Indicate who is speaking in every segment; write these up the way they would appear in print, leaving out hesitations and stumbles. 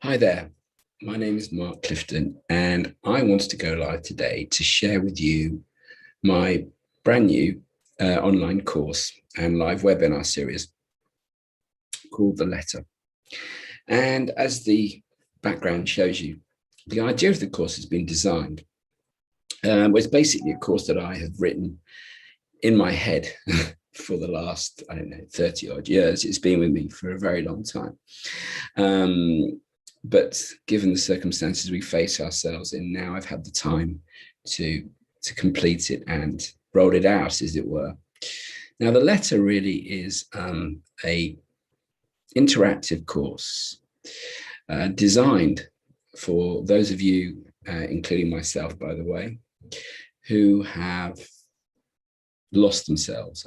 Speaker 1: Hi there, my name is Mark Clifton, and I wanted to go live today to share with you my brand new online course and live webinar series called The Letter. And as the background shows you, the idea of the course has been designed. It's basically a course that I have written in my head for the last, 30 odd years. It's been with me for a very long time. But given the circumstances we face ourselves in now, I've had the time to complete it and roll it out, as it were. Now, the letter really is a interactive course designed for those of you, including myself, by the way, who have lost themselves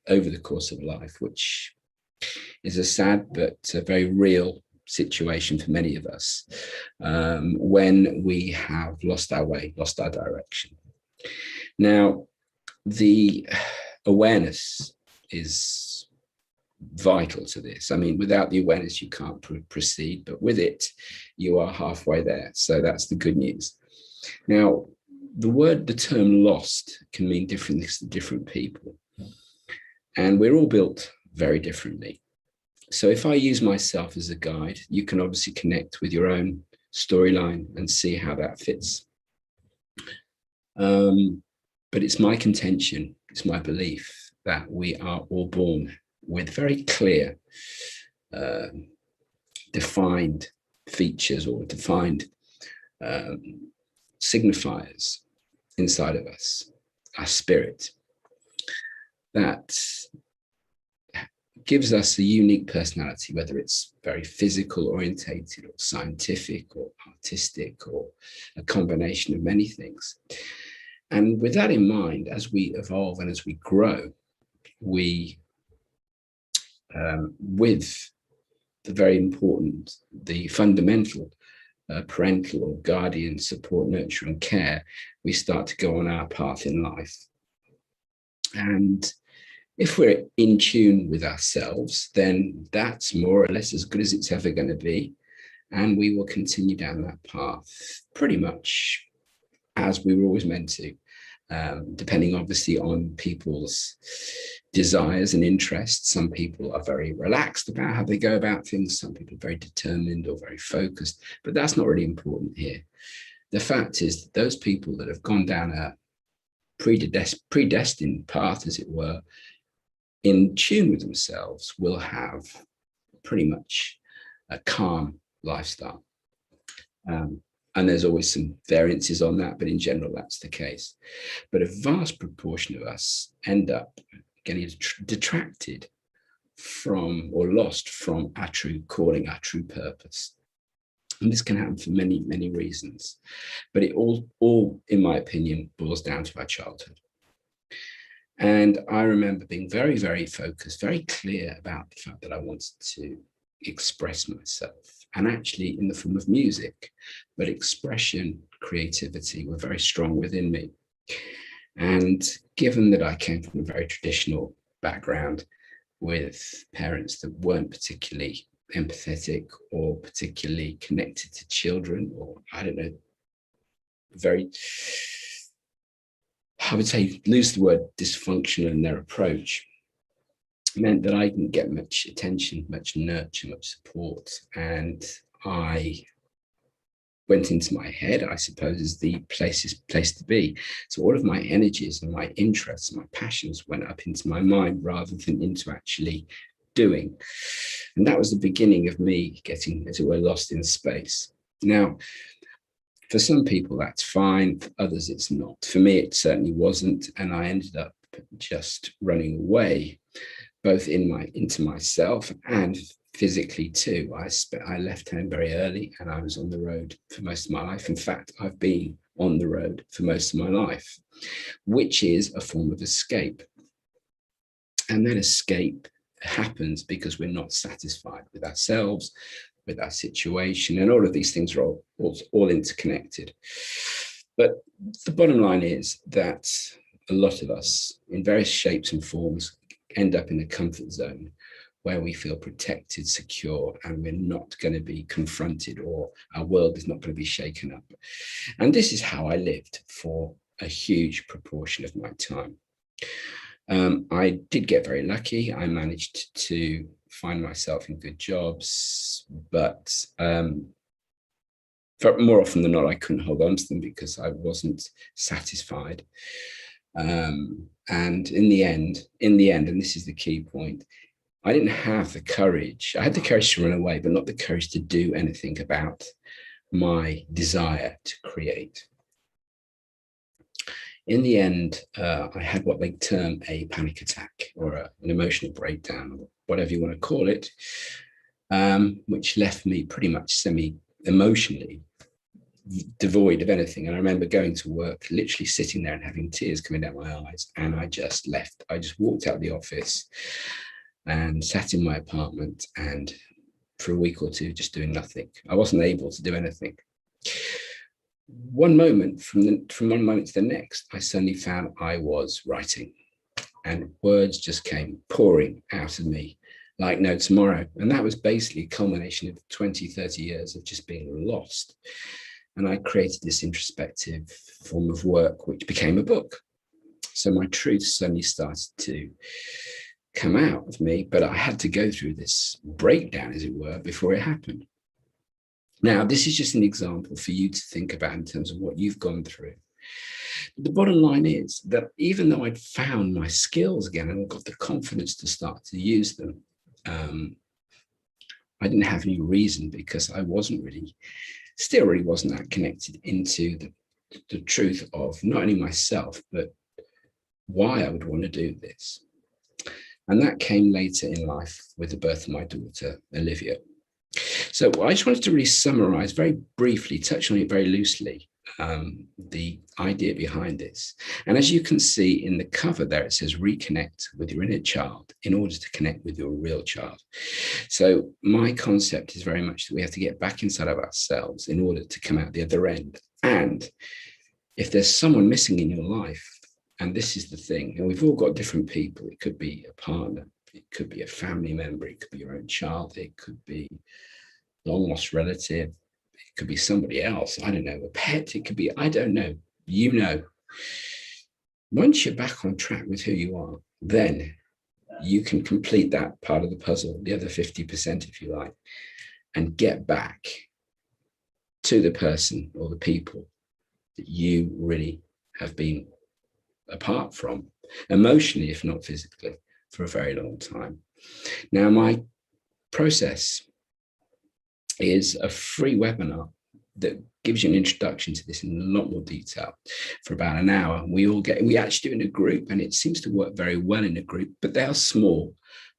Speaker 1: over the course of life, which is a sad but a very real situation for many of us when we have lost our way, lost our direction. Now, the awareness is vital to this. I mean, without the awareness, you can't proceed, but with it, you are halfway there. So that's the good news. Now, the term lost can mean different things to different people. And we're all built very differently. So if I use myself as a guide, you can obviously connect with your own storyline and see how that fits. But it's my contention, it's my belief that we are all born with very clear, defined features or defined signifiers inside of us, our spirit, that gives us a unique personality, whether it's very physical orientated or scientific or artistic or a combination of many things. And with that in mind, as we evolve and as we grow, we, with the very important, the fundamental parental or guardian support, nurture and care, we start to go on our path in life. And if we're in tune with ourselves, then that's more or less as good as it's ever going to be. And we will continue down that path pretty much as we were always meant to, depending obviously on people's desires and interests. Some people are very relaxed about how they go about things. Some people are very determined or very focused, but that's not really important here. The fact is that those people that have gone down a predestined path, as it were, in tune with themselves, will have pretty much a calm lifestyle. And there's always some variances on that, but in general, that's the case. But a vast proportion of us end up getting detracted from or lost from our true calling, our true purpose. And this can happen for many, many reasons. But it all, in my opinion, boils down to our childhood. And I remember being very, very focused, very clear about the fact that I wanted to express myself, and actually in the form of music, but expression, creativity were very strong within me. And given that I came from a very traditional background with parents that weren't particularly empathetic or particularly connected to children, or I don't know, very, I would say, lose the word dysfunctional in their approach, meant that I didn't get much attention, much nurture, much support. And I went into my head, I suppose, is the place to be. So all of my energies and my interests, my passions went up into my mind rather than into actually doing. And that was the beginning of me getting, as it were, lost in space. Now, for some people, that's fine. For others, it's not. For me, it certainly wasn't. And I ended up just running away, both into myself and physically too. I left home very early and I was on the road for most of my life. In fact, I've been on the road for most of my life, which is a form of escape. And that escape happens because we're not satisfied with ourselves, with our situation, and all of these things are all interconnected. But the bottom line is that a lot of us, in various shapes and forms, end up in a comfort zone where we feel protected, secure, and we're not going to be confronted, or our world is not going to be shaken up. And this is how I lived for a huge proportion of my time. I did get very lucky. I managed to find myself in good jobs, but more often than not, I couldn't hold on to them because I wasn't satisfied. And in the end, and this is the key point, I didn't have the courage. I had the courage to run away, but not the courage to do anything about my desire to create. In the end, I had what they term a panic attack, or an emotional breakdown, or whatever you want to call it, which left me pretty much semi-emotionally devoid of anything. And I remember going to work, literally sitting there and having tears coming down my eyes, and I just left. I just walked out of the office and sat in my apartment, and for a week or two, just doing nothing. I wasn't able to do anything. One moment, from one moment to the next, I suddenly found I was writing, and words just came pouring out of me like no tomorrow. And that was basically a culmination of 20, 30 years of just being lost. And I created this introspective form of work, which became a book. So my truth suddenly started to come out of me, but I had to go through this breakdown, as it were, before it happened. Now, this is just an example for you to think about in terms of what you've gone through. But the bottom line is that even though I'd found my skills again and got the confidence to start to use them, I didn't have any reason, because I still really wasn't that connected into the truth of not only myself, but why I would want to do this. And that came later in life with the birth of my daughter, Olivia. So I just wanted to really summarize very briefly, touch on it very loosely, the idea behind this. And as you can see in the cover there, it says reconnect with your inner child in order to connect with your real child. So my concept is very much that we have to get back inside of ourselves in order to come out the other end. And if there's someone missing in your life, and this is the thing, and we've all got different people. It could be a partner, it could be a family member, it could be your own child, it could be a long lost relative, it could be somebody else, I don't know, a pet, it could be, I don't know, you know. Once you're back on track with who you are, then you can complete that part of the puzzle, the other 50%, if you like, and get back to the person or the people that you really have been apart from, emotionally, if not physically, for a very long time. Now, my process is a free webinar that gives you an introduction to this in a lot more detail for about an hour. We actually do it in a group, and it seems to work very well in a group, but they are small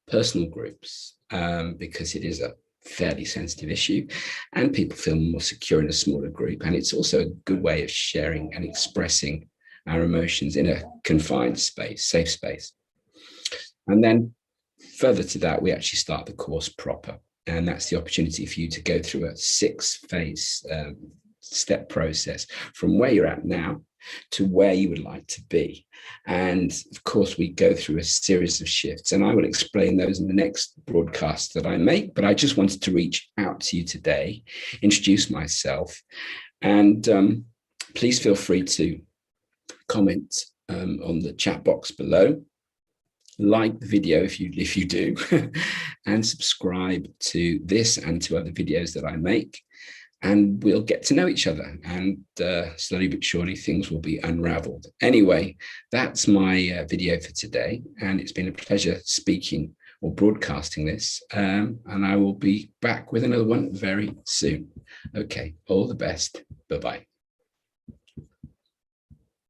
Speaker 1: personal groups, because it is a fairly sensitive issue, and people feel more secure in a smaller group. And it's also a good way of sharing and expressing our emotions in a confined space, safe space. And then further to that, we actually start the course proper. And that's the opportunity for you to go through a 6-phase step process from where you're at now to where you would like to be. And of course, we go through a series of shifts, and I will explain those in the next broadcast that I make. But I just wanted to reach out to you today, introduce myself, and please feel free to comment on the chat box below, like the video if you do, and subscribe to this and to other videos that I make, and we'll get to know each other, and slowly but surely things will be unraveled. Anyway, that's my video for today, and it's been a pleasure speaking or broadcasting this, and I will be back with another one very soon. Okay, all the best. Bye-bye.